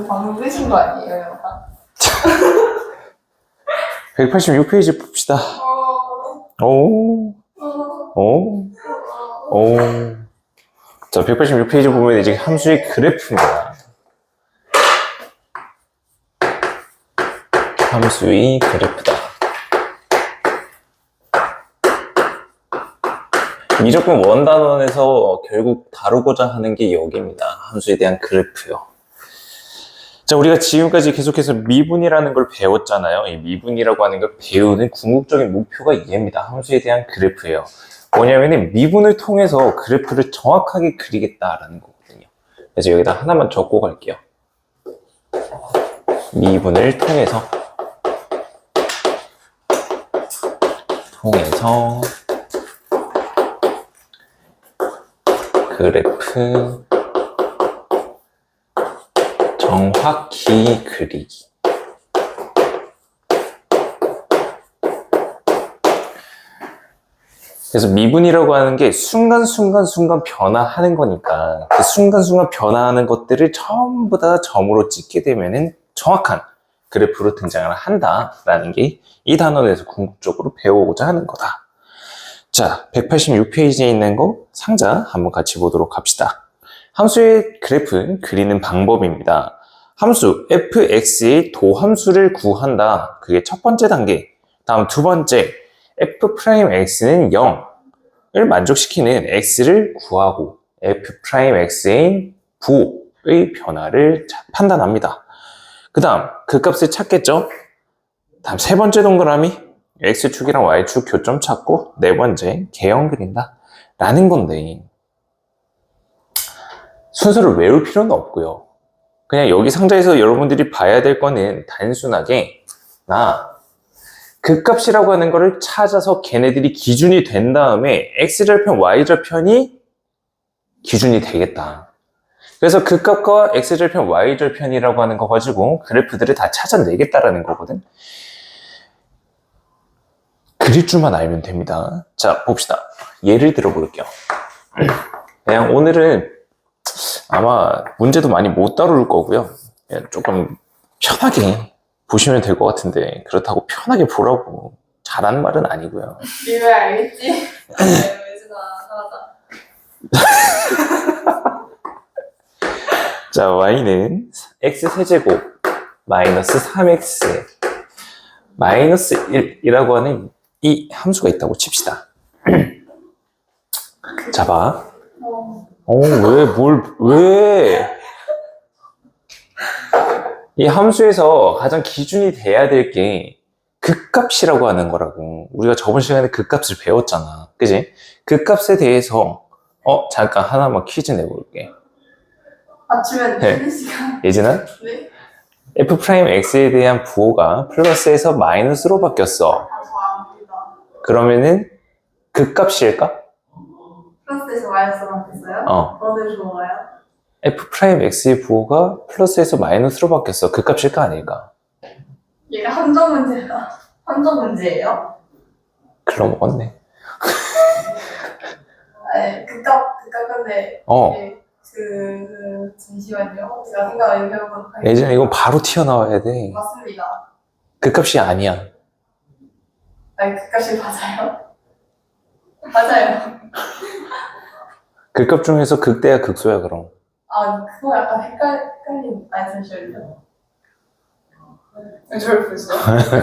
방금 끄신 거 아니에요, 영화? 186페이지 봅시다. 오, 오, 오. 자, 186페이지 보면 이제 함수의 그래프입니다. 함수의 그래프다. 미적분 원단원에서 결국 다루고자 하는 게 여기입니다. 함수에 대한 그래프요. 자, 우리가 지금까지 계속해서 미분이라는 걸 배웠잖아요. 이 미분이라고 하는 걸 배우는 궁극적인 목표가 이해입니다. 함수에 대한 그래프예요. 뭐냐면은 미분을 통해서 그래프를 정확하게 그리겠다라는 거거든요. 그래서 여기다 하나만 적고 갈게요. 미분을 통해서 그래프 정확히 그리기. 그래서 미분이라고 하는 게 순간순간 변화하는 거니까 그 순간순간 변화하는 것들을 전부 다 점으로 찍게 되면은 정확한 그래프로 등장을 한다라는 게 이 단원에서 궁극적으로 배우고자 하는 거다. 자, 186페이지에 있는 거 상자 한번 같이 보도록 합시다. 함수의 그래프 그리는 방법입니다. 함수 fx의 도함수를 구한다. 그게 첫 번째 단계. 다음 두 번째, f'x는 0을 만족시키는 x를 구하고 f'x의 부호의 변화를 판단합니다. 그 다음 그 값을 찾겠죠? 다음 세 번째 동그라미, x축이랑 y축 교점 찾고 네 번째, 개형 그린다 라는 건데 순서를 외울 필요는 없고요. 그냥 여기 상자에서 여러분들이 봐야 될 거는 단순하게 그 값이라고 하는 거를 찾아서 걔네들이 기준이 된 다음에 x절편, y절편이 기준이 되겠다. 그래서 그 값과 x절편, y절편이라고 하는 거 가지고 그래프들을 다 찾아내겠다라는 거거든. 그릴 줄만 알면 됩니다. 자, 봅시다. 예를 들어 볼게요. 그냥 오늘은 아마 문제도 많이 못 다룰 거고요. 그냥 조금 편하게 보시면 될 것 같은데 그렇다고 편하게 보라고 잘하는 말은 아니고요. 왜 알겠지? 외주가 하나다. 자, y는 x세제곱 마이너스 3x 마이너스 1이라고 하는 이 함수가 있다고 칩시다. 자, 봐. 왜? 이 함수에서 가장 기준이 돼야 될 게 극값이라고 하는 거라고. 우리가 저번 시간에 극값을 배웠잖아. 그지? 극값에 대해서 잠깐 하나만 퀴즈 내볼게. 맞추면 네. 되는 시간. 예진아? 네? f'x에 대한 부호가 플러스에서 마이너스로 바뀌었어. 저 압니다. 그러면은 극값일까? 플러스에서 마이너스로 바뀌었어요? 어느 좋아요? f'x의 부호가 플러스에서 마이너스로 바뀌었어. 극값일까 아닐까? 얘가 함정 문제예요? 글러 먹었네. 네, 극값인데 잠시만요. 제가 생각을 해보도록 하겠습니다. 예전에 이건 바로 튀어나와야 돼. 맞습니다. 극값이 아니야. 아니, 극값이 맞아요? 맞아요. 극값 중에서 극대야 극소야 그럼. 그거 약간 헷갈린, 잠시만요. 저를 보시죠.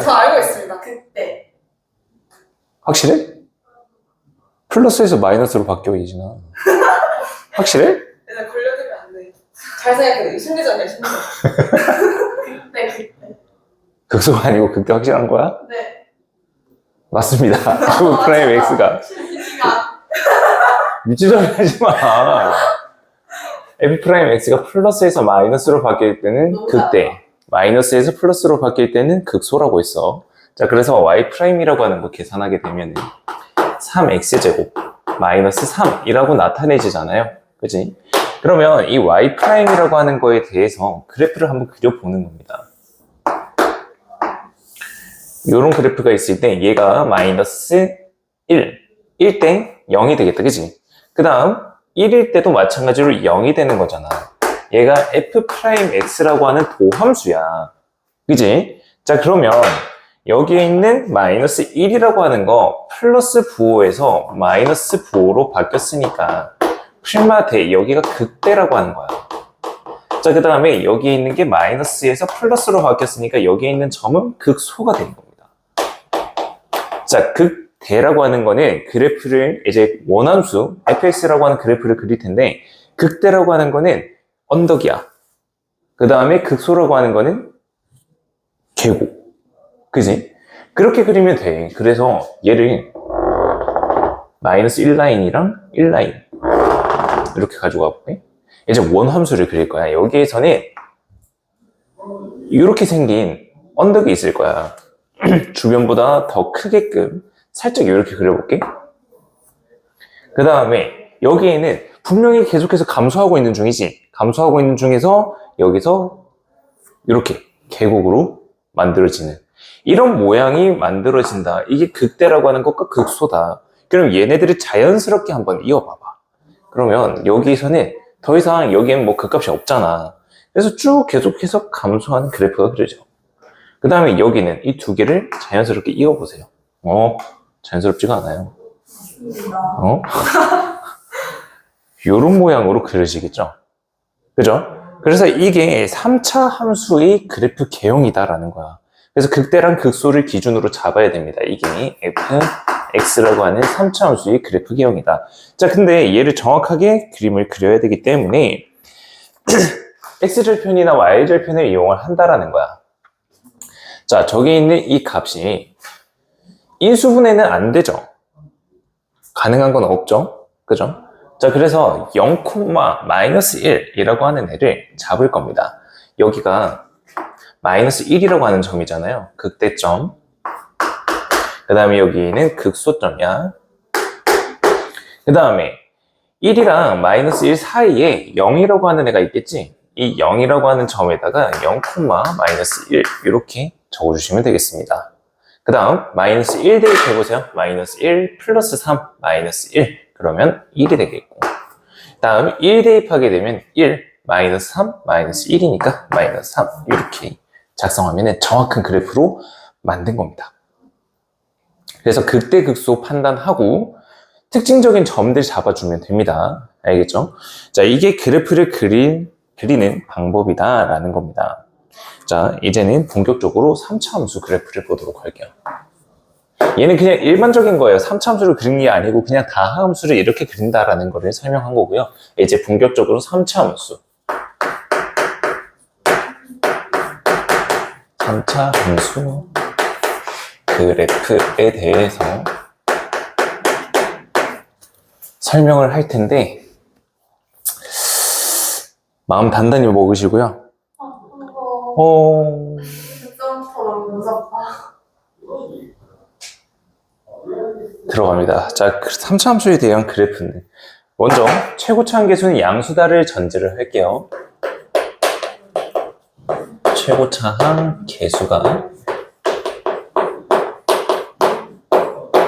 저 알고 있습니다. 극대. 확실해? 플러스에서 마이너스로 바뀌어 예진아. 확실해? 일단 걸려들면 안 돼. 잘 생각해. 심리전이야, 심리전. 극대. 극소가 아니고 극대 확실한 거야? 네. 맞습니다. f'x가. 미치소리 하지 마. f'x가 플러스에서 마이너스로 바뀔 때는 극대, 마이너스에서 플러스로 바뀔 때는 극소라고 했어. 자, 그래서 y'이라고 하는 거 계산하게 되면 3x제곱 마이너스 3이라고 나타내지잖아요. 그치? 그러면 이 y'이라고 하는 거에 대해서 그래프를 한번 그려보는 겁니다. 이런 그래프가 있을 때 얘가 마이너스 1일 때 0이 되겠다. 그치? 그 다음 1일 때도 마찬가지로 0이 되는 거잖아. 얘가 f'x라고 하는 도함수야. 그지? 자, 그러면 여기에 있는 마이너스 1이라고 하는 거 플러스 부호에서 마이너스 부호로 바뀌었으니까 풀마대 여기가 극대라고 하는 거야. 자, 그 다음에 여기에 있는 게 마이너스에서 플러스로 바뀌었으니까 여기에 있는 점은 극소가 되는 겁니다. 자, 극대라고 하는 거는 그래프를 이제 원함수 fx라고 하는 그래프를 그릴 텐데 극대라고 하는 거는 언덕이야. 그 다음에 극소라고 하는 거는 계곡. 그지? 그렇게 그리면 돼. 그래서 얘를 마이너스 1라인이랑 1라인 이렇게 가지고 가볼게. 이제 원함수를 그릴 거야. 여기에서는 이렇게 생긴 언덕이 있을 거야. 주변보다 더 크게끔 살짝 이렇게 그려볼게. 그 다음에 여기에는 분명히 계속해서 감소하고 있는 중이지. 감소하고 있는 중에서 여기서 이렇게 계곡으로 만들어지는 이런 모양이 만들어진다. 이게 극대라고 하는 것과 극소다. 그럼 얘네들을 자연스럽게 한번 이어봐봐. 그러면 여기서는 더 이상 여기엔 뭐 극값이 없잖아. 그래서 쭉 계속해서 감소하는 그래프가 그려져. 그 다음에 여기는 이 두 개를 자연스럽게 이어보세요. 자연스럽지가 않아요. 요런 모양으로 그려지겠죠. 그죠? 그래서 이게 3차 함수의 그래프 개형이다라는 거야. 그래서 극대랑 극소를 기준으로 잡아야 됩니다. 이게 fx라고 하는 3차 함수의 그래프 개형이다. 자, 근데 얘를 정확하게 그림을 그려야 되기 때문에 x절편이나 y절편을 이용을 한다라는 거야. 자, 저기 있는 이 값이 인수분해는 안 되죠. 가능한 건 없죠. 그죠? 자, 그래서 0,-1이라고 하는 애를 잡을 겁니다. 여기가 마이너스 1이라고 하는 점이잖아요. 극대점. 그 다음에 여기는 극소점이야. 그 다음에 1이랑 마이너스 1 사이에 0이라고 하는 애가 있겠지? 이 0이라고 하는 점에다가 0,-1 이렇게 적어주시면 되겠습니다. 그 다음 마이너스 1 대입해보세요. 마이너스 1 플러스 3 마이너스 1 그러면 1이 되겠고 다음 1 대입하게 되면 1 마이너스 3 마이너스 1이니까 마이너스 3 이렇게 작성하면 정확한 그래프로 만든 겁니다. 그래서 극대 극소 판단하고 특징적인 점들 잡아주면 됩니다. 알겠죠? 자, 이게 그래프를 그리는 방법이다 라는 겁니다. 자, 이제는 본격적으로 3차 함수 그래프를 보도록 할게요. 얘는 그냥 일반적인 거예요. 3차 함수를 그린 게 아니고 그냥 다항 함수를 이렇게 그린다라는 거를 설명한 거고요. 이제 본격적으로 3차 함수 3차 함수 그래프에 대해서 설명을 할 텐데 마음 단단히 먹으시고요. 점프는 무섭다. 들어갑니다. 자, 3차 함수에 대한 그래프인데 먼저 최고차 함계수는 양수다를 전제를 할게요. 최고차 함계수가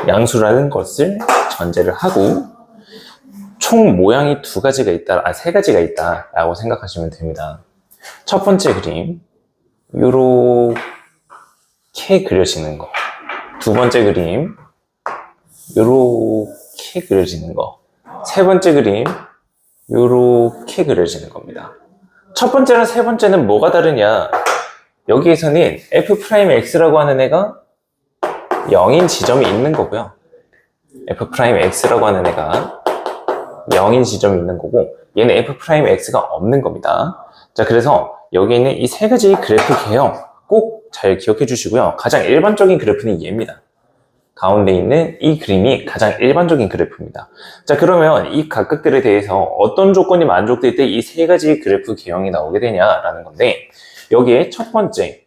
양수라는 것을 전제를 하고 총 모양이 세 가지가 있다 라고 생각하시면 됩니다. 첫 번째 그림 요렇게 그려지는 거, 두 번째 그림 요렇게 그려지는 거, 세 번째 그림 요렇게 그려지는 겁니다. 첫 번째랑 세 번째는 뭐가 다르냐? 여기에서는 f'x라고 하는 애가 0인 지점이 있는 거고요. f'x라고 하는 애가 0인 지점이 있는 거고 얘는 f'x가 없는 겁니다. 자, 그래서 여기 있는 이 세 가지 그래프 개형 꼭 잘 기억해 주시고요. 가장 일반적인 그래프는 얘입니다. 가운데 있는 이 그림이 가장 일반적인 그래프입니다. 자, 그러면 이 각각들에 대해서 어떤 조건이 만족될 때 이 세 가지 그래프 개형이 나오게 되냐라는 건데 여기에 첫 번째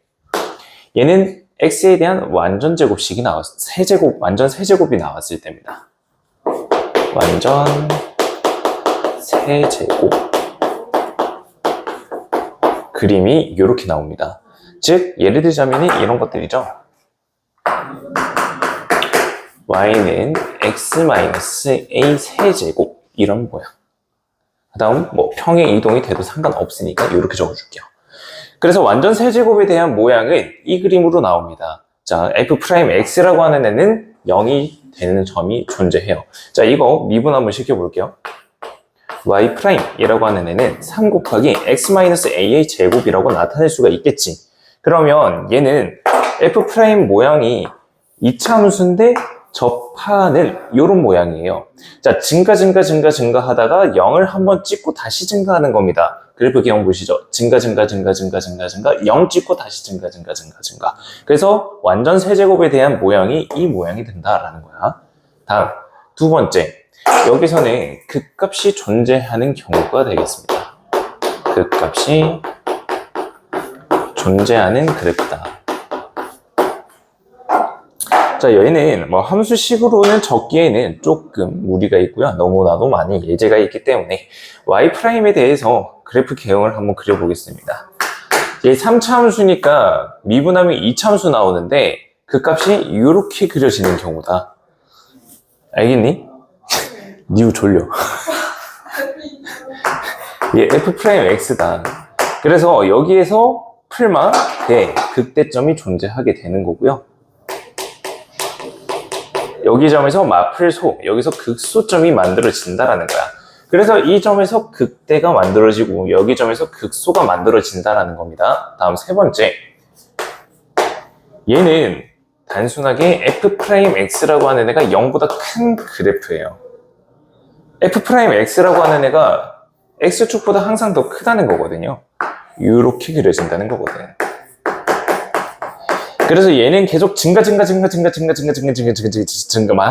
얘는 x에 대한 완전 제곱식이 완전 세제곱이 나왔을 때입니다. 완전 세제곱 그림이 이렇게 나옵니다. 즉 예를 들자면 이런 것들이죠. y는 x-a 세제곱 이런 모양. 다음 뭐 평행 이동이 돼도 상관없으니까 이렇게 적어줄게요. 그래서 완전 세제곱에 대한 모양은 이 그림으로 나옵니다. 자, f'x라고 하는 애는 0이 되는 점이 존재해요. 자, 이거 미분 한번 시켜볼게요. y'이라고 하는 애는 3 곱하기 x-a의 제곱이라고 나타낼 수가 있겠지. 그러면 얘는 f' 모양이 이차 함수인데 접하는 이런 모양이에요. 자, 증가 하다가 0을 한번 찍고 다시 증가하는 겁니다. 그래프 기억 보시죠. 증가 0 찍고 다시 증가. 그래서 완전 세제곱에 대한 모양이 이 모양이 된다라는 거야. 다음 두 번째, 여기서는 극값이 존재하는 경우가 되겠습니다. 극값이 존재하는 그래프다. 자, 얘는 뭐 함수식으로는 적기에는 조금 무리가 있고요. 너무나도 많이 예제가 있기 때문에 y'에 대해서 그래프 개형을 한번 그려보겠습니다. 얘 3차 함수니까 미분하면 2차 함수 나오는데 그 값이 이렇게 그려지는 경우다. 알겠니? 니우 졸려. 얘 f'x다. 그래서 여기에서 풀마 대 극대점이 존재하게 되는 거고요. 여기 점에서 마플소, 여기서 극소점이 만들어진다라는 거야. 그래서 이 점에서 극대가 만들어지고 여기 점에서 극소가 만들어진다라는 겁니다. 다음 세 번째, 얘는 단순하게 f'x라고 하는 애가 0보다 큰 그래프예요. f'x라고 하는 애가 x축보다 항상 더 크다는 거거든요. 이렇게 그려진다는 거거든. 그래서 얘는 계속 증가만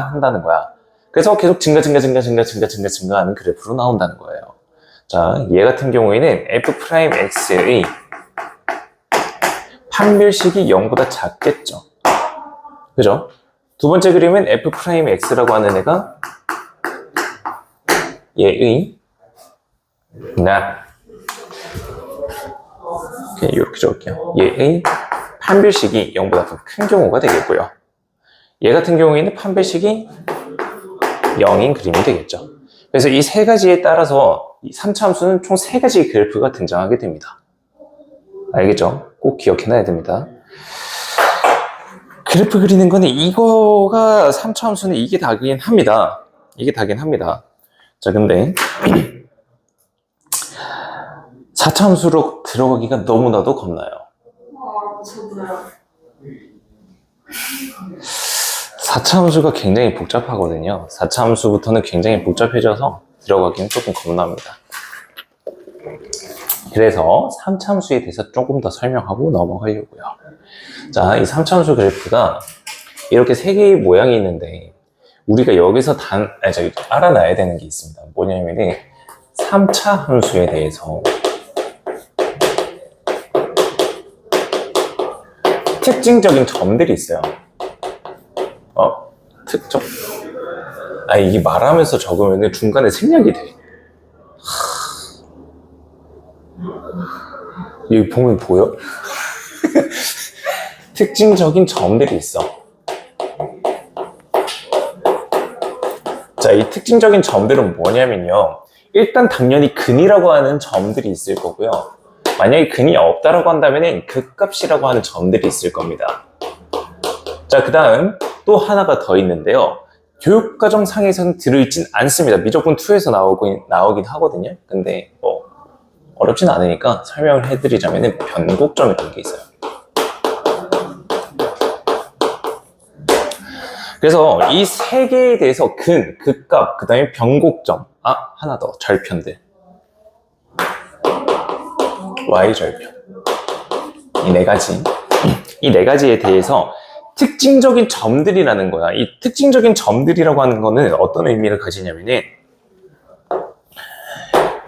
한다는 거야. 그래서 계속 증가하는 그래프로 나온다는 거예요. 자, 얘 같은 경우에는 f'x의 판별식이 0보다 작겠죠. 그죠? 두 번째 그림은 f'x라고 하는 애가 얘의 이렇게 적을게요. 얘의 판별식이 0보다 더 큰 경우가 되겠고요. 얘 같은 경우에는 판별식이 0인 그림이 되겠죠. 그래서 이 세 가지에 따라서 이 3차 함수는 총 3가지의 그래프가 등장하게 됩니다. 알겠죠? 꼭 기억해놔야 됩니다. 그래프 그리는 거는 이거가 3차 함수는 이게 다긴 합니다. 이게 다긴 합니다. 자, 근데 4차 함수로 들어가기가 너무나도 겁나요. 저도요. 4차 함수가 굉장히 복잡하거든요. 4차 함수부터는 굉장히 복잡해져서 들어가기는 조금 겁납니다. 그래서 3차 함수에 대해서 조금 더 설명하고 넘어가려고요. 자, 이 3차 함수 그래프가 이렇게 3개의 모양이 있는데 우리가 여기서 알아놔야 되는 게 있습니다. 뭐냐면은 3차 함수에 대해서 특징적인 점들이 있어요. 특정. 이게 말하면서 적으면 중간에 생략이 돼. 여기 보면 보여? 특징적인 점들이 있어. 자, 이 특징적인 점들은 뭐냐면요. 일단 당연히 근이라고 하는 점들이 있을 거고요. 만약에 근이 없다라고 한다면 극값이라고 하는 점들이 있을 겁니다. 자, 그 다음 또 하나가 더 있는데요. 교육과정상에서는 들어있진 않습니다. 미적분 2에서 나오긴 하거든요. 근데 뭐 어렵진 않으니까 설명을 해드리자면 변곡점이라는 게 있어요. 그래서 이 세 개에 대해서 근, 극값, 그 다음에 변곡점, 하나 더, 절편들. Y절편. 이 네 가지. 이 네 가지에 대해서 특징적인 점들이라는 거야. 이 특징적인 점들이라고 하는 거는 어떤 의미를 가지냐면은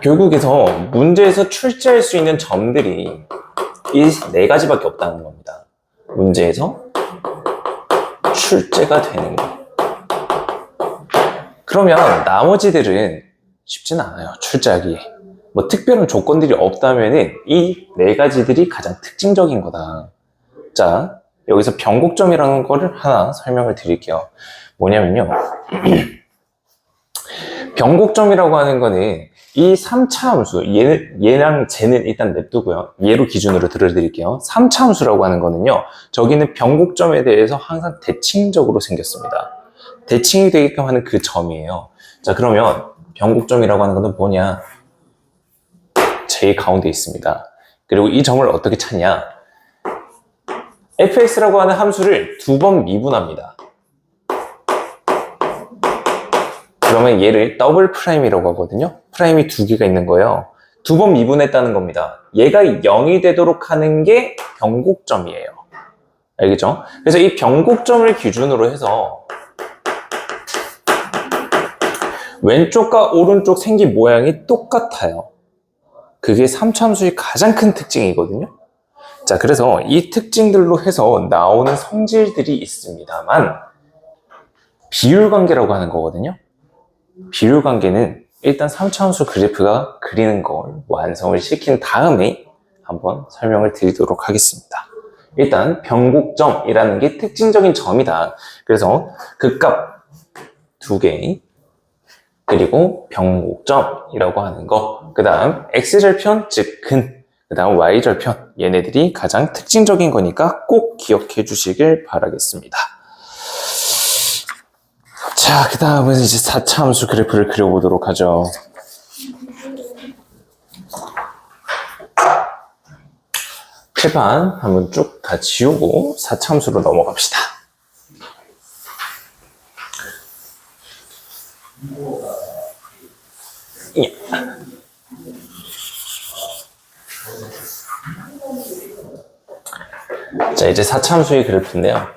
결국에서 문제에서 출제할 수 있는 점들이 이 네 가지밖에 없다는 겁니다. 문제에서 출제가 되는 거. 그러면 나머지들은 쉽진 않아요. 출제하기에. 뭐 특별한 조건들이 없다면은 이 네 가지들이 가장 특징적인 거다. 자, 여기서 변곡점이라는 거를 하나 설명을 드릴게요. 뭐냐면요. 변곡점이라고 하는 거는 이 3차 함수, 얘랑 쟤는 일단 냅두고요. 얘로 기준으로 들어드릴게요. 3차 함수라고 하는 거는요, 저기는 변곡점에 대해서 항상 대칭적으로 생겼습니다. 대칭이 되게끔 하는 그 점이에요. 자, 그러면 변곡점이라고 하는 거는 뭐냐? 제일 가운데 있습니다. 그리고 이 점을 어떻게 찾냐? fx라고 하는 함수를 2번 미분합니다. 그러면 얘를 더블 프라임이라고 하거든요. 프라임이 2개가 있는 거예요. 2번 미분했다는 겁니다. 얘가 0이 되도록 하는 게 변곡점이에요. 알겠죠? 그래서 이 변곡점을 기준으로 해서 왼쪽과 오른쪽 생긴 모양이 똑같아요. 그게 3차함수의 가장 큰 특징이거든요. 자, 그래서 이 특징들로 해서 나오는 성질들이 있습니다만 비율관계라고 하는 거거든요. 비율관계는 일단 3차함수 그래프가 그리는 걸 완성을 시킨 다음에 한번 설명을 드리도록 하겠습니다. 일단 변곡점이라는 게 특징적인 점이다. 그래서 극값 2개 그리고 변곡점이라고 하는 거, 그 다음 x절편 즉 근, 그 다음 y절편, 얘네들이 가장 특징적인 거니까 꼭 기억해 주시길 바라겠습니다. 자, 그 다음은 이제 4차 함수 그래프를 그려보도록 하죠. 칠판 한번 쭉 다 지우고 4차 함수로 넘어갑시다. 자, 이제 4차 함수의 그래프인데요.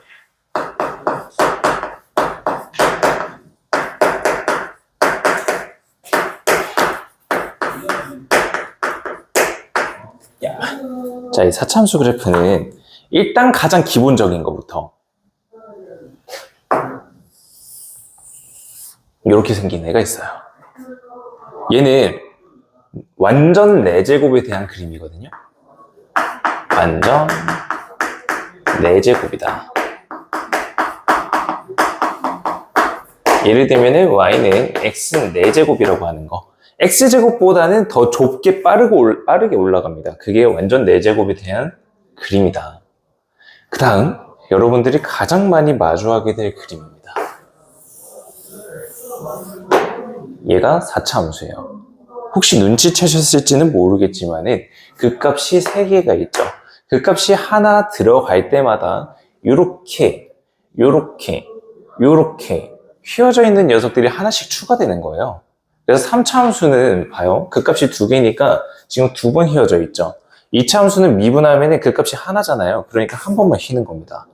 자, 이 4차 함수 그래프는 일단 가장 기본적인 것부터 이렇게 생긴 애가 있어요. 얘는 완전 4제곱에 대한 그림이거든요. 완전 4제곱이다. 예를 들면 y는 x는 4제곱이라고 하는 거. x제곱보다는 더 좁게 빠르게 올라갑니다. 그게 완전 4제곱에 대한 그림이다. 그 다음 여러분들이 가장 많이 마주하게 될 그림입니다. 얘가 4차 함수예요. 혹시 눈치채셨을지는 모르겠지만은 그 값이 3개가 있죠. 그 값이 하나 들어갈 때마다 요렇게 휘어져 있는 녀석들이 하나씩 추가되는 거예요. 그래서 3차 함수는 봐요. 그 값이 2개니까 지금 2번 휘어져 있죠. 2차 함수는 미분하면 그 값이 하나잖아요. 그러니까 한 번만 휘는 겁니다.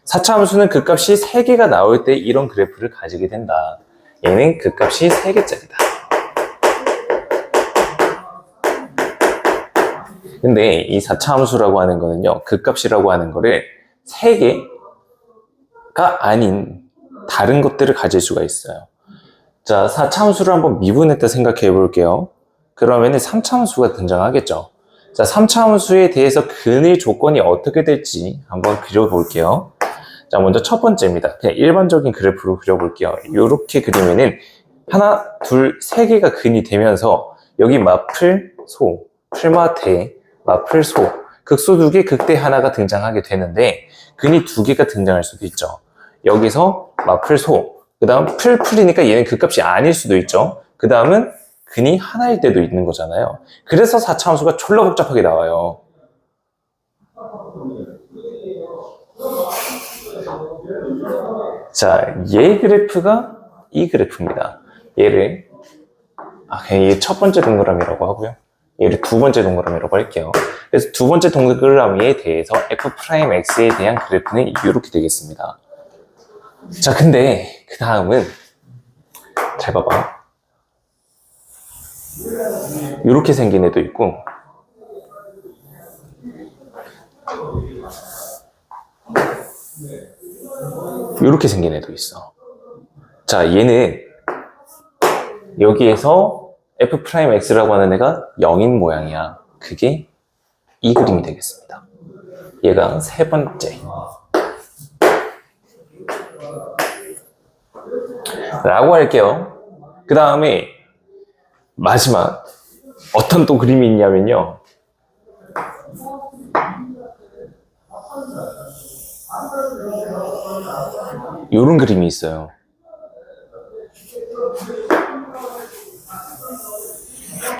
4차 함수는 그 값이 3개가 나올 때 이런 그래프를 가지게 된다. 얘는 그 값이 3개짜리다. 근데 이 4차 함수라고 하는 거는요, 그 값이라고 하는 거를 3개가 아닌 다른 것들을 가질 수가 있어요. 자, 4차 함수를 한번 미분했다 생각해 볼게요. 그러면 3차 함수가 등장하겠죠. 자, 3차 함수에 대해서 근의 조건이 어떻게 될지 한번 그려볼게요. 자, 먼저 첫 번째입니다. 그냥 일반적인 그래프로 그려볼게요. 이렇게 그리면은 하나, 둘, 3개가 근이 되면서 여기 마플, 소, 풀마대, 마플, 소, 극소 2개, 극대 하나가 등장하게 되는데 근이 2개가 등장할 수도 있죠. 여기서 마플, 소, 그 다음 풀이니까 얘는 그 값이 아닐 수도 있죠. 그 다음은 근이 하나일 때도 있는 거잖아요. 그래서 4차 함수가 졸라 복잡하게 나와요. 자, 얘 그래프가 이 그래프입니다. 얘를 그냥 얘 첫 번째 동그라미라고 하고요. 얘를 두 번째 동그라미라고 할게요. 그래서 두 번째 동그라미에 대해서 f'x에 대한 그래프는 이렇게 되겠습니다. 자, 근데 그 다음은 잘 봐봐. 이렇게 생긴 애도 있고 이렇게 생긴 애도 있어. 자, 얘는 여기에서 f'x라고 하는 애가 0인 모양이야. 그게 이 그림이 되겠습니다. 얘가 세 번째. 라고 할게요. 그 다음에 마지막 어떤 또 그림이 있냐면요. 요런 그림이 있어요.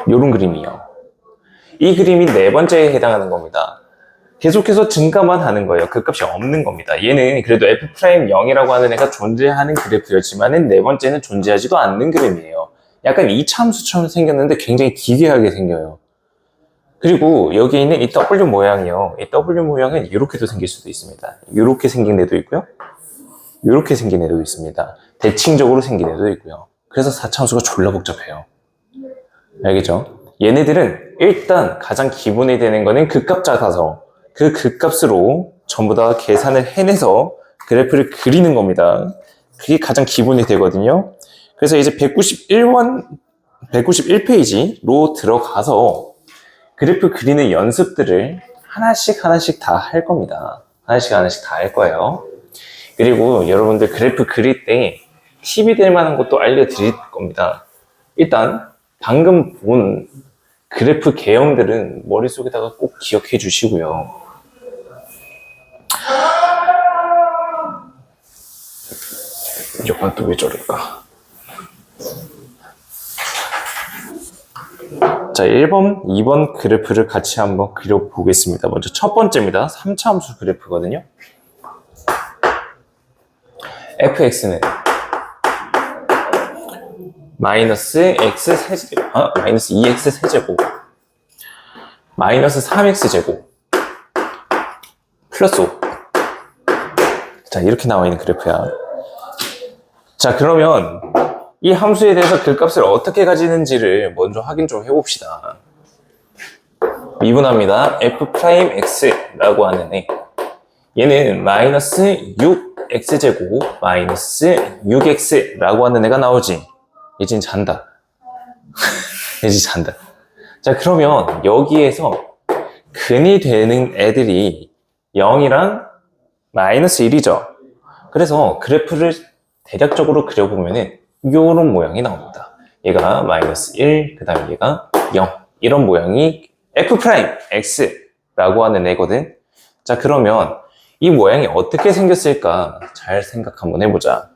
요런 그림이요. 이 그림이 네 번째에 해당하는 겁니다. 계속해서 증가만 하는 거예요. 그 값이 없는 겁니다. 얘는 그래도 F'0이라고 하는 애가 존재하는 그래프였지만은 네 번째는 존재하지도 않는 그림이에요. 약간 이차함수처럼 생겼는데 굉장히 기괴하게 생겨요. 그리고 여기 있는 이 W 모양이요. 이 W 모양은 이렇게도 생길 수도 있습니다. 이렇게 생긴 애도 있고요. 이렇게 생긴 애도 있습니다. 대칭적으로 생긴 애도 있고요. 그래서 4차함수가 졸라 복잡해요. 알겠죠? 얘네들은 일단 가장 기본이 되는 거는 극값 잡아서 그 극값으로 전부 다 계산을 해내서 그래프를 그리는 겁니다. 그게 가장 기본이 되거든요. 그래서 이제 191페이지로 들어가서 그래프 그리는 연습들을 하나씩 다 할 겁니다. 하나씩 다 할 거예요. 그리고 여러분들 그래프 그릴 때 팁이 될 만한 것도 알려드릴 겁니다. 일단 방금 본 그래프 개형들은 머릿속에다가 꼭 기억해 주시고요. 이건 또 왜 저럴까? 자, 1번, 2번 그래프를 같이 한번 그려보겠습니다. 먼저 첫 번째입니다. 3차 함수 그래프거든요. fx는 마이너스 2x 세제곱 마이너스 3x 제곱 플러스 5. 자, 이렇게 나와 있는 그래프야. 자, 그러면 이 함수에 대해서 그 값을 어떻게 가지는지를 먼저 확인 좀 해봅시다. 미분합니다. f'x라고 하는 애. 얘는 마이너스 6x제곱 마이너스 6x라고 하는 애가 나오지. 예진 잔다. 예진 잔다. 자, 그러면 여기에서 근이 되는 애들이 0이랑 마이너스 1이죠. 그래서 그래프를 대략적으로 그려보면은 이런 모양이 나옵니다. 얘가 마이너스 1, 그 다음에 얘가 0. 이런 모양이 f'x라고 하는 애거든. 자, 그러면 이 모양이 어떻게 생겼을까? 잘 생각 한번 해보자.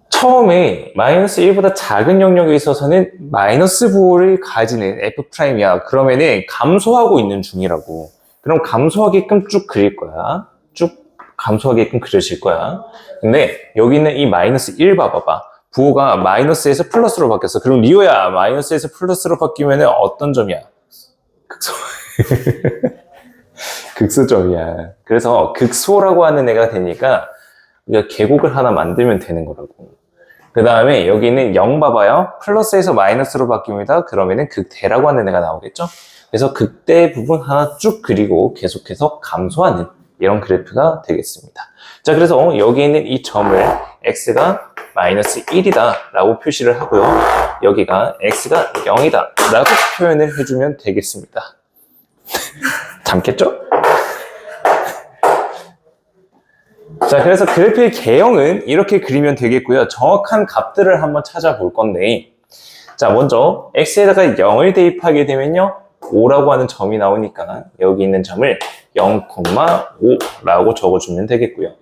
처음에 마이너스 1보다 작은 영역에 있어서는 마이너스 부호를 가지는 f'이야. 그러면은 감소하고 있는 중이라고. 그럼 감소하게끔 쭉 그릴 거야. 쭉 감소하게끔 그려질 거야. 근데 여기 있는 이 마이너스 1 봐봐봐. 부호가 마이너스에서 플러스로 바뀌었어. 그럼 리오야, 마이너스에서 플러스로 바뀌면 어떤 점이야? 극소. 극소점이야. 그래서 극소라고 하는 애가 되니까 우리가 계곡을 하나 만들면 되는 거라고. 그 다음에 여기 있는 0 봐봐요. 플러스에서 마이너스로 바뀝니다. 그러면은 극대라고 하는 애가 나오겠죠? 그래서 극대 부분 하나 쭉 그리고 계속해서 감소하는 이런 그래프가 되겠습니다. 자, 그래서 여기 있는 이 점을 x가 마이너스 1이다 라고 표시를 하고요. 여기가 x가 0이다 라고 표현을 해주면 되겠습니다. 잠겠죠? 자, 그래서 그래프의 개형은 이렇게 그리면 되겠고요. 정확한 값들을 한번 찾아볼 건데, 자, 먼저 x에다가 0을 대입하게 되면요 5라고 하는 점이 나오니까 여기 있는 점을 0,5라고 적어주면 되겠고요.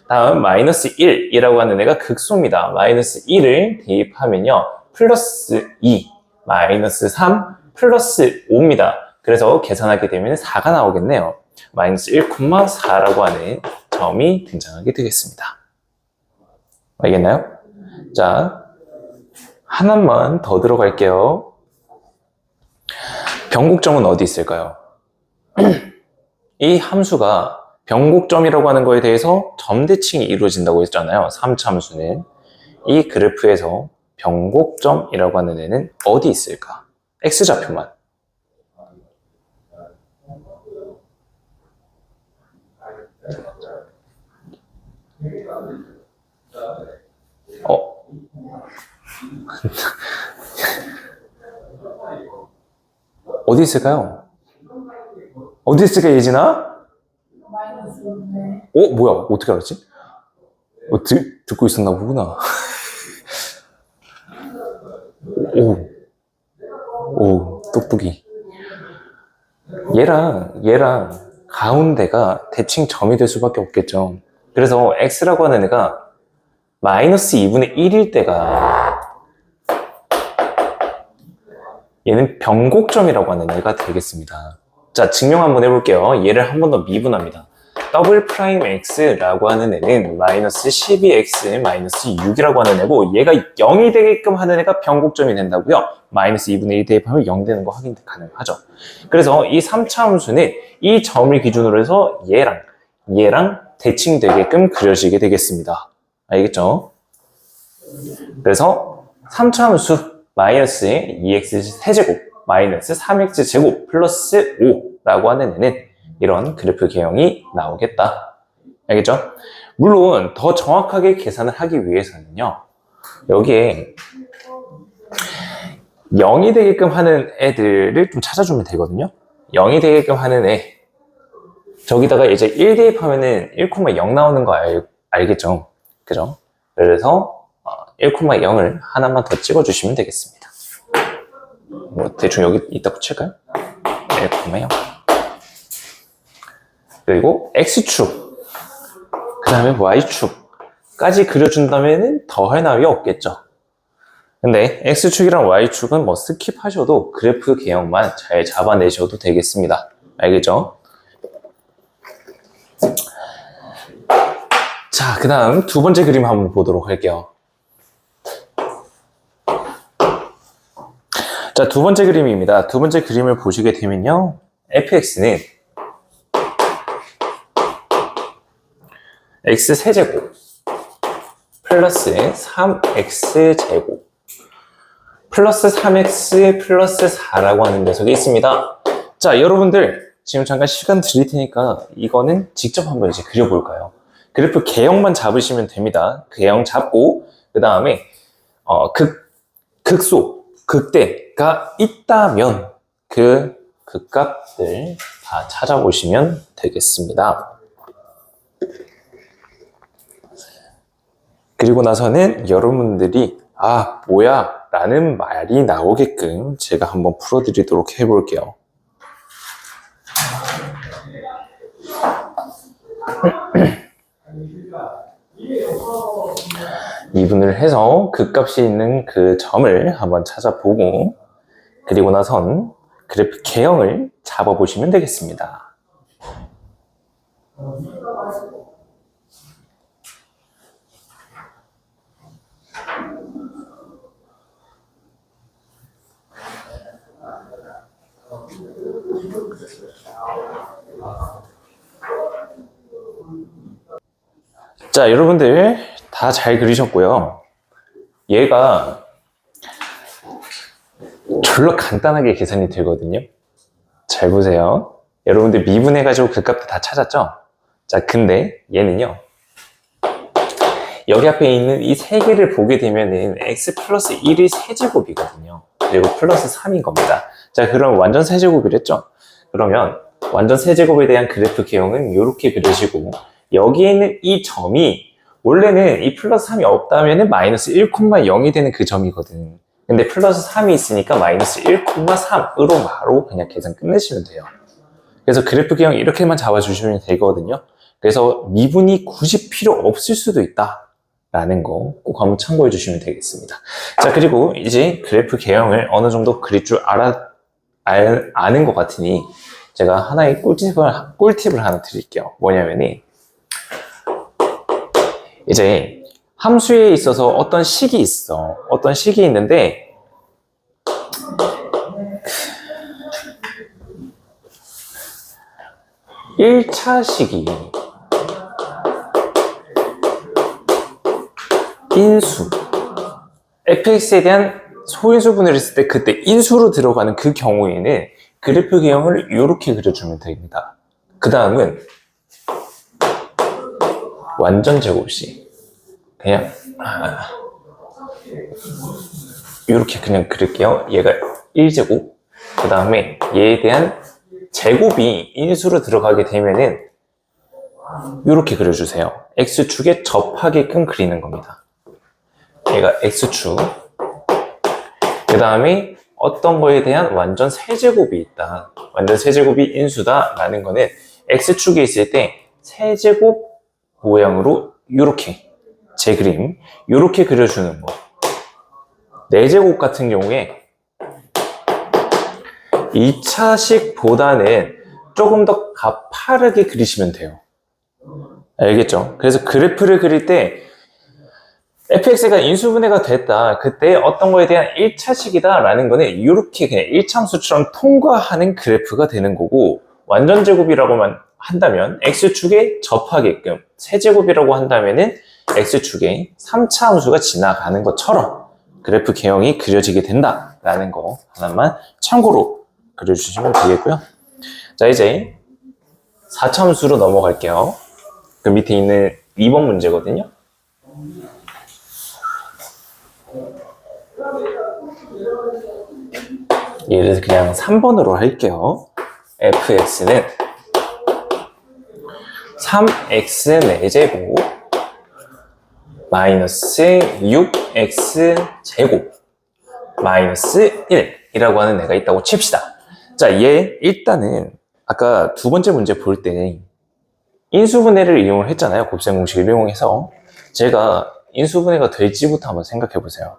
다음 마이너스 1이라고 하는 애가 극소입니다. 마이너스 1을 대입하면요 플러스 2, 마이너스 3, 플러스 5입니다. 그래서 계산하게 되면 4가 나오겠네요. 마이너스 1,4라고 하는 점이 등장하게 되겠습니다. 알겠나요? 자, 하나만 더 들어갈게요. 변곡점은 어디 있을까요? 이 함수가 변곡점이라고 하는 거에 대해서 점대칭이 이루어진다고 했잖아요. 3차 함수는. 이 그래프에서 변곡점이라고 하는 애는 어디 있을까? X좌표만. 어디 있을까요? 어디 있을까, 예진아? 뭐야? 어떻게 알았지? 듣고 있었나 보구나. 오, 오, 똑똑이. 얘랑 가운데가 대칭 점이 될 수밖에 없겠죠. 그래서 x라고 하는 애가 마이너스 2분의 1일 때가 얘는 변곡점이라고 하는 애가 되겠습니다. 자, 증명 한번 해볼게요. 얘를 한 번 더 미분합니다. 더블 프라임 x라고 하는 애는 마이너스 12x 마이너스 6이라고 하는 애고, 얘가 0이 되게끔 하는 애가 변곡점이 된다고요. 마이너스 2분의 1 대입하면 0 되는 거 확인 가능하죠. 그래서 이 3차 함수는 이 점을 기준으로 해서 얘랑 대칭되게끔 그려지게 되겠습니다. 알겠죠? 그래서 3차 함수 마이너스 2x 세제곱 마이너스 3x 제곱 플러스 5라고 하는 애는 이런 그래프 개형이 나오겠다. 알겠죠? 물론 더 정확하게 계산을 하기 위해서는요, 여기에 0이 되게끔 하는 애들을 좀 찾아주면 되거든요. 0이 되게끔 하는 애, 저기다가 이제 1 대입하면은 1,0 나오는 거 알겠죠? 그죠? 그래서 1,0을 하나만 더 찍어주시면 되겠습니다. 뭐 대충 여기 이따 붙일까요? 1,0. 그리고 x축, 그 다음에 y축까지 그려준다면 더할 나위 없겠죠. 근데 x축이랑 y축은 뭐 스킵하셔도 그래프 개형만 잘 잡아내셔도 되겠습니다. 알겠죠? 자, 그 다음 두 번째 그림 한번 보도록 할게요. 자, 두 번째 그림입니다. 두 번째 그림을 보시게 되면요, fx는 x 세제곱 플러스 3x 제곱 플러스 3x 플러스 4라고 하는 녀석이 있습니다. 자, 여러분들 지금 잠깐 시간 드릴 테니까 이거는 직접 한번 이제 그려볼까요? 그래프 개형만 잡으시면 됩니다. 개형 잡고 그 다음에 극소, 극대가 있다면 그 값들 다 찾아보시면 되겠습니다. 그리고 나서는 여러분들이 아, 뭐야 라는 말이 나오게끔 제가 한번 풀어드리도록 해볼게요. 미분을 해서 그 값이 있는 그 점을 한번 찾아보고, 그리고 나선 그래프 개형을 잡아보시면 되겠습니다. 자, 여러분들 다 잘 그리셨고요. 얘가 졸라 간단하게 계산이 되거든요. 잘 보세요. 여러분들 미분해가지고 그 값도 다 찾았죠? 자, 근데 얘는요, 여기 앞에 있는 이 세 개를 보게 되면은 x 플러스 1이 세제곱이거든요. 그리고 플러스 3인 겁니다. 자, 그럼 완전 세제곱이랬죠? 그러면 완전 세제곱에 대한 그래프 개형은 이렇게 그려지고, 여기에 있는 이 점이 원래는 이 플러스 3이 없다면 마이너스 1,0이 되는 그 점이거든. 근데 플러스 3이 있으니까 마이너스 1,3으로 바로 그냥 계산 끝내시면 돼요. 그래서 그래프 개형 이렇게만 잡아주시면 되거든요. 그래서 미분이 굳이 필요 없을 수도 있다 라는 거 꼭 한번 참고해 주시면 되겠습니다. 자, 그리고 이제 그래프 개형을 어느 정도 그릴 줄 아는 것 같으니 제가 하나의 꿀팁을 하나 드릴게요. 뭐냐면은, 이제 함수에 있어서 어떤 식이 있어. 어떤 식이 있는데, (1차) 식이 인수, fx에 대한 소인수분해를 했을 때 그때 인수로 들어가는 그 경우에는 그래프 개형을 이렇게 그려주면 됩니다. 그 다음은 완전 제곱식, 그냥 이렇게 그냥 그릴게요. 얘가 1제곱, 그 다음에 얘에 대한 제곱이 인수로 들어가게 되면은 이렇게 그려주세요. x축에 접하게끔 그리는 겁니다. 얘가 x축, 그 다음에 어떤 거에 대한 완전 세제곱이 있다. 완전 세제곱이 인수다 라는 거는 X축에 있을 때 세제곱 모양으로 이렇게 제 그림 이렇게 그려주는 거. 4제곱 같은 경우에 2차식보다는 조금 더 가파르게 그리시면 돼요. 알겠죠? 그래서 그래프를 그릴 때 fx가 인수분해가 됐다. 그때 어떤 거에 대한 1차식이다 라는 거는 이렇게 그냥 1참수처럼 통과하는 그래프가 되는 거고, 완전 제곱이라고만 한다면 x축에 접하게끔, 세제곱이라고 한다면은 x축에 3차 함수가 지나가는 것처럼 그래프 개형이 그려지게 된다 라는 거 하나만 참고로 그려주시면 되겠고요. 자, 이제 4차 함수로 넘어갈게요. 그 밑에 있는 2번 문제거든요. 예를 들어서 그냥 3번으로 할게요. fx는 3x 4제곱 마이너스 6x 제곱 마이너스 1이라고 하는 애가 있다고 칩시다. 자, 얘 일단은 아까 두 번째 문제 볼 때 인수분해를 이용을 했잖아요. 곱셈 공식을 이용해서. 제가 인수분해가 될지부터 한번 생각해 보세요.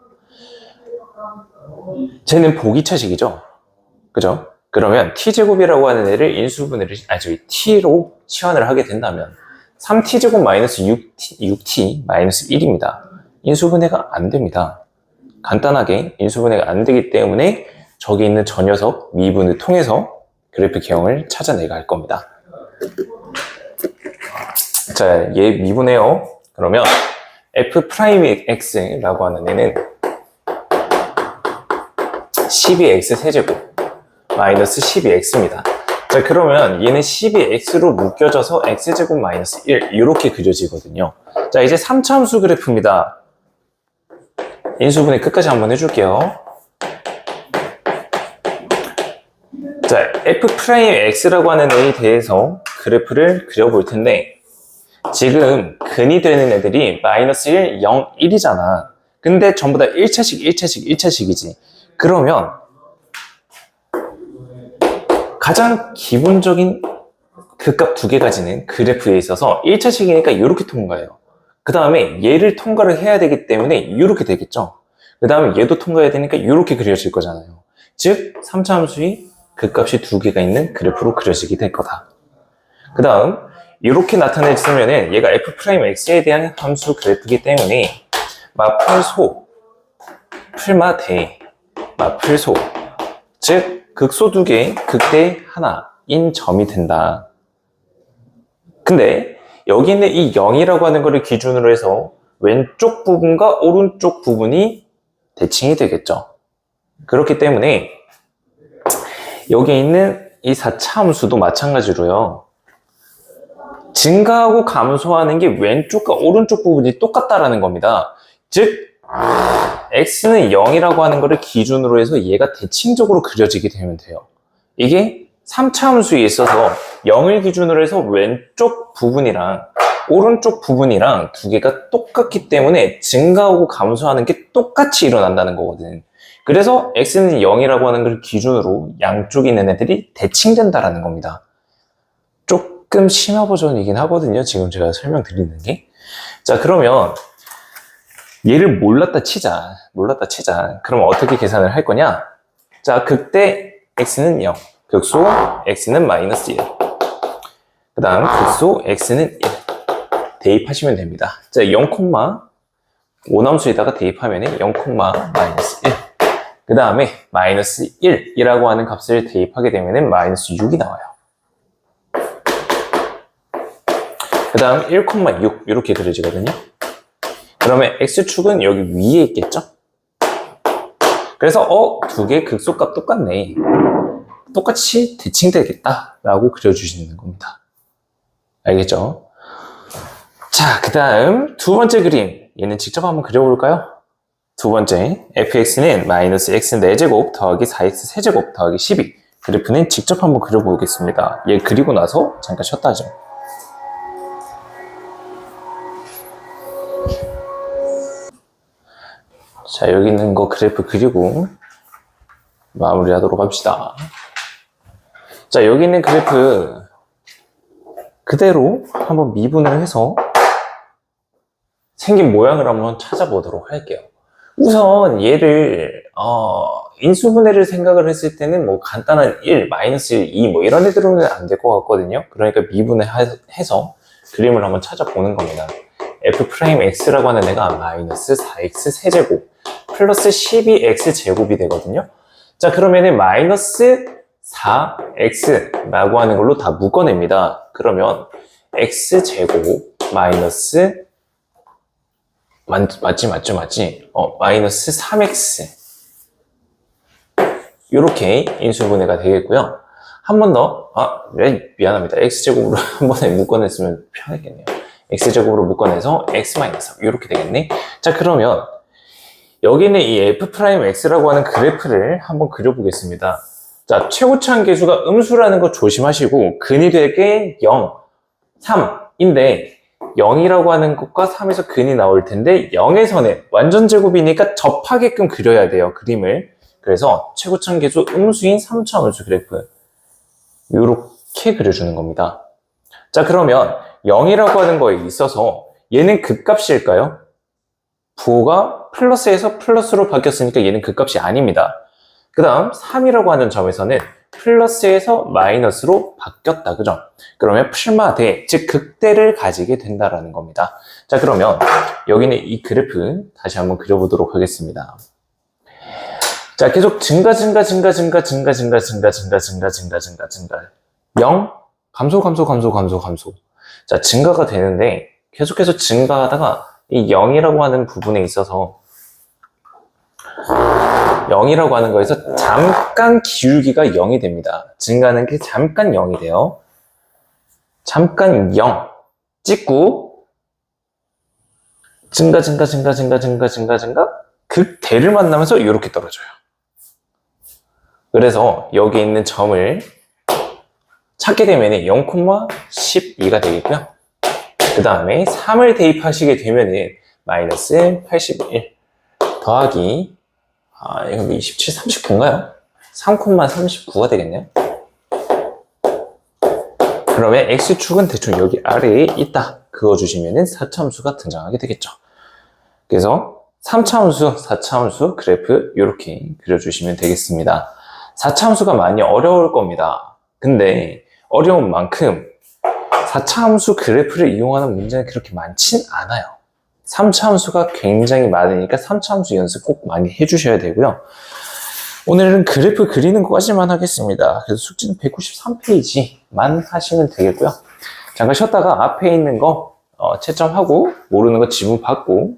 쟤는 보기차식이죠. 그죠? 그러면 t제곱이라고 하는 애를 인수분해를, t로 치환을 하게 된다면 3t제곱 마이너스 6t 마이너스 1입니다. 인수분해가 안 됩니다. 간단하게 인수분해가 안 되기 때문에 저기 있는 저 녀석 미분을 통해서 그래프 개형을 찾아내가 할 겁니다. 자, 얘 미분해요. 그러면 f'x라고 하는 애는 12x 세제곱 마이너스 12x입니다. 자, 그러면 얘는 12x로 묶여져서 x제곱 마이너스 1 이렇게 그려지거든요. 자, 이제 3차 함수 그래프입니다. 인수분해 끝까지 한번 해줄게요. 자, f'x라고 하는 애에 대해서 그래프를 그려볼 텐데, 지금 근이 되는 애들이 마이너스 1, 0, 1이잖아. 근데 전부 다 1차식, 1차식, 1차식이지. 그러면 가장 기본적인 극값 두 개 가지는 그래프에 있어서 1차식이니까 이렇게 통과해요. 그 다음에 얘를 통과를 해야 되기 때문에 이렇게 되겠죠. 그 다음에 얘도 통과해야 되니까 이렇게 그려질 거잖아요. 즉 3차 함수의 극값이 두 개가 있는 그래프로 그려지게 될 거다. 그 다음 이렇게 나타냈으면은 얘가 f'x에 대한 함수 그래프이기 때문에 마풀소, 풀마대, 마풀소, 즉 극소 두 개, 극대 하나인 점이 된다. 근데 여기 있는 이 0이라고 하는 거를 기준으로 해서 왼쪽 부분과 오른쪽 부분이 대칭이 되겠죠. 그렇기 때문에 여기 있는 이 4차 함수도 마찬가지로요. 증가하고 감소하는 게 왼쪽과 오른쪽 부분이 똑같다라는 겁니다. 즉 x는 0이라고 하는 거를 기준으로 해서 얘가 대칭적으로 그려지게 되면 돼요. 이게 3차 함수에 있어서 0을 기준으로 해서 왼쪽 부분이랑 오른쪽 부분이랑 두 개가 똑같기 때문에 증가하고 감소하는 게 똑같이 일어난다는 거거든. 그래서 x는 0이라고 하는 걸 기준으로 양쪽에 있는 애들이 대칭된다라는 겁니다. 조금 심화 버전이긴 하거든요. 지금 제가 설명드리는 게. 자, 그러면 얘를 몰랐다 치자. 그럼 어떻게 계산을 할 거냐? 자, 극대 x는 0, 극소 x는 마이너스 1. 그 다음 극소 x는 1. 대입하시면 됩니다. 자, 0, 오남수에다가 대입하면 0, 마이너스 1. 그 다음에 마이너스 1이라고 하는 값을 대입하게 되면 마이너스 6이 나와요. 그 다음 1,6 이렇게 그려지거든요. 그러면 x축은 여기 위에 있겠죠? 그래서 두 개 극소값 똑같네. 똑같이 대칭되겠다 라고 그려주시는 겁니다. 알겠죠? 자, 그 다음 두 번째 그림. 얘는 직접 한번 그려볼까요? 두 번째, fx는 마이너스 x 4제곱 더하기 4x 세제곱 더하기 12. 그래프는 직접 한번 그려보겠습니다. 얘 그리고 나서 잠깐 쉬었다 하죠. 자, 여기 있는 거 그래프 그리고 마무리하도록 합시다. 자, 여기 있는 그래프 그대로 한번 미분을 해서 생긴 모양을 한번 찾아보도록 할게요. 우선 얘를 인수분해를 생각을 했을 때는 뭐 간단한 1, 마이너스 1, 2 뭐 이런 애들은 안 될 것 같거든요. 그러니까 미분해해서 그림을 한번 찾아보는 겁니다. f'x라고 하는 애가 마이너스 4x 세제곱 플러스 12x제곱이 되거든요. 자, 그러면은 마이너스 4x라고 하는 걸로 다 묶어냅니다. 그러면 x제곱 마이너스 맞지? 마이너스 3x 이렇게 인수분해가 되겠고요. 한 번 더, 미안합니다. x제곱으로 한 번에 묶어냈으면 편했겠네요. x제곱으로 묶어내서 x-3 이렇게 되겠네. 자, 그러면 여기는 이 f'x라고 하는 그래프를 한번 그려보겠습니다. 자, 최고차항 계수가 음수라는 거 조심하시고 근이 되게 0, 3인데 0이라고 하는 것과 3에서 근이 나올 텐데 0에서는 완전 제곱이니까 접하게끔 그려야 돼요, 그림을. 그래서 최고차항 계수 음수인 3차 음수 그래프 이렇게 그려주는 겁니다. 자, 그러면 0이라고 하는 거에 있어서 얘는 극값일까요? 부호가 플러스에서 플러스로 바뀌었으니까 얘는 극값이 아닙니다. 그 다음 3이라고 하는 점에서는 플러스에서 마이너스로 바뀌었다, 그죠? 그러면 풀마대, 즉 극대를 가지게 된다라는 겁니다. 자, 그러면 여기는 이 그래프 다시 한번 그려보도록 하겠습니다. 자, 계속 증가 0, 감소. 자, 증가가 되는데 계속해서 증가하다가 이 0이라고 하는 부분에 있어서 0이라고 하는 거에서 잠깐 기울기가 0이 됩니다. 증가하는 게 잠깐 0이 돼요. 잠깐 0 찍고 증가 극대를 만나면서 이렇게 떨어져요. 그래서 여기 있는 점을 찾게 되면 0,12가 되겠고요. 그 다음에 3을 대입하시게 되면 마이너스 81 더하기 이거 27, 39인가요? 3,39가 되겠네요. 그러면 x축은 대충 여기 아래에 있다 그어주시면 4차 함수가 등장하게 되겠죠. 그래서 3차 함수, 4차 함수 그래프 이렇게 그려주시면 되겠습니다. 4차 함수가 많이 어려울 겁니다. 근데 어려운 만큼 4차 함수 그래프를 이용하는 문제는 그렇게 많진 않아요. 3차 함수가 굉장히 많으니까 3차 함수 연습 꼭 많이 해주셔야 되고요. 오늘은 그래프 그리는 것까지만 하겠습니다. 그래서 숙제는 193페이지만 하시면 되겠고요. 잠깐 쉬었다가 앞에 있는 거 채점하고 모르는 거 지문 받고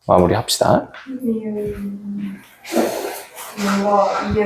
마무리 합시다. 뭔가 이게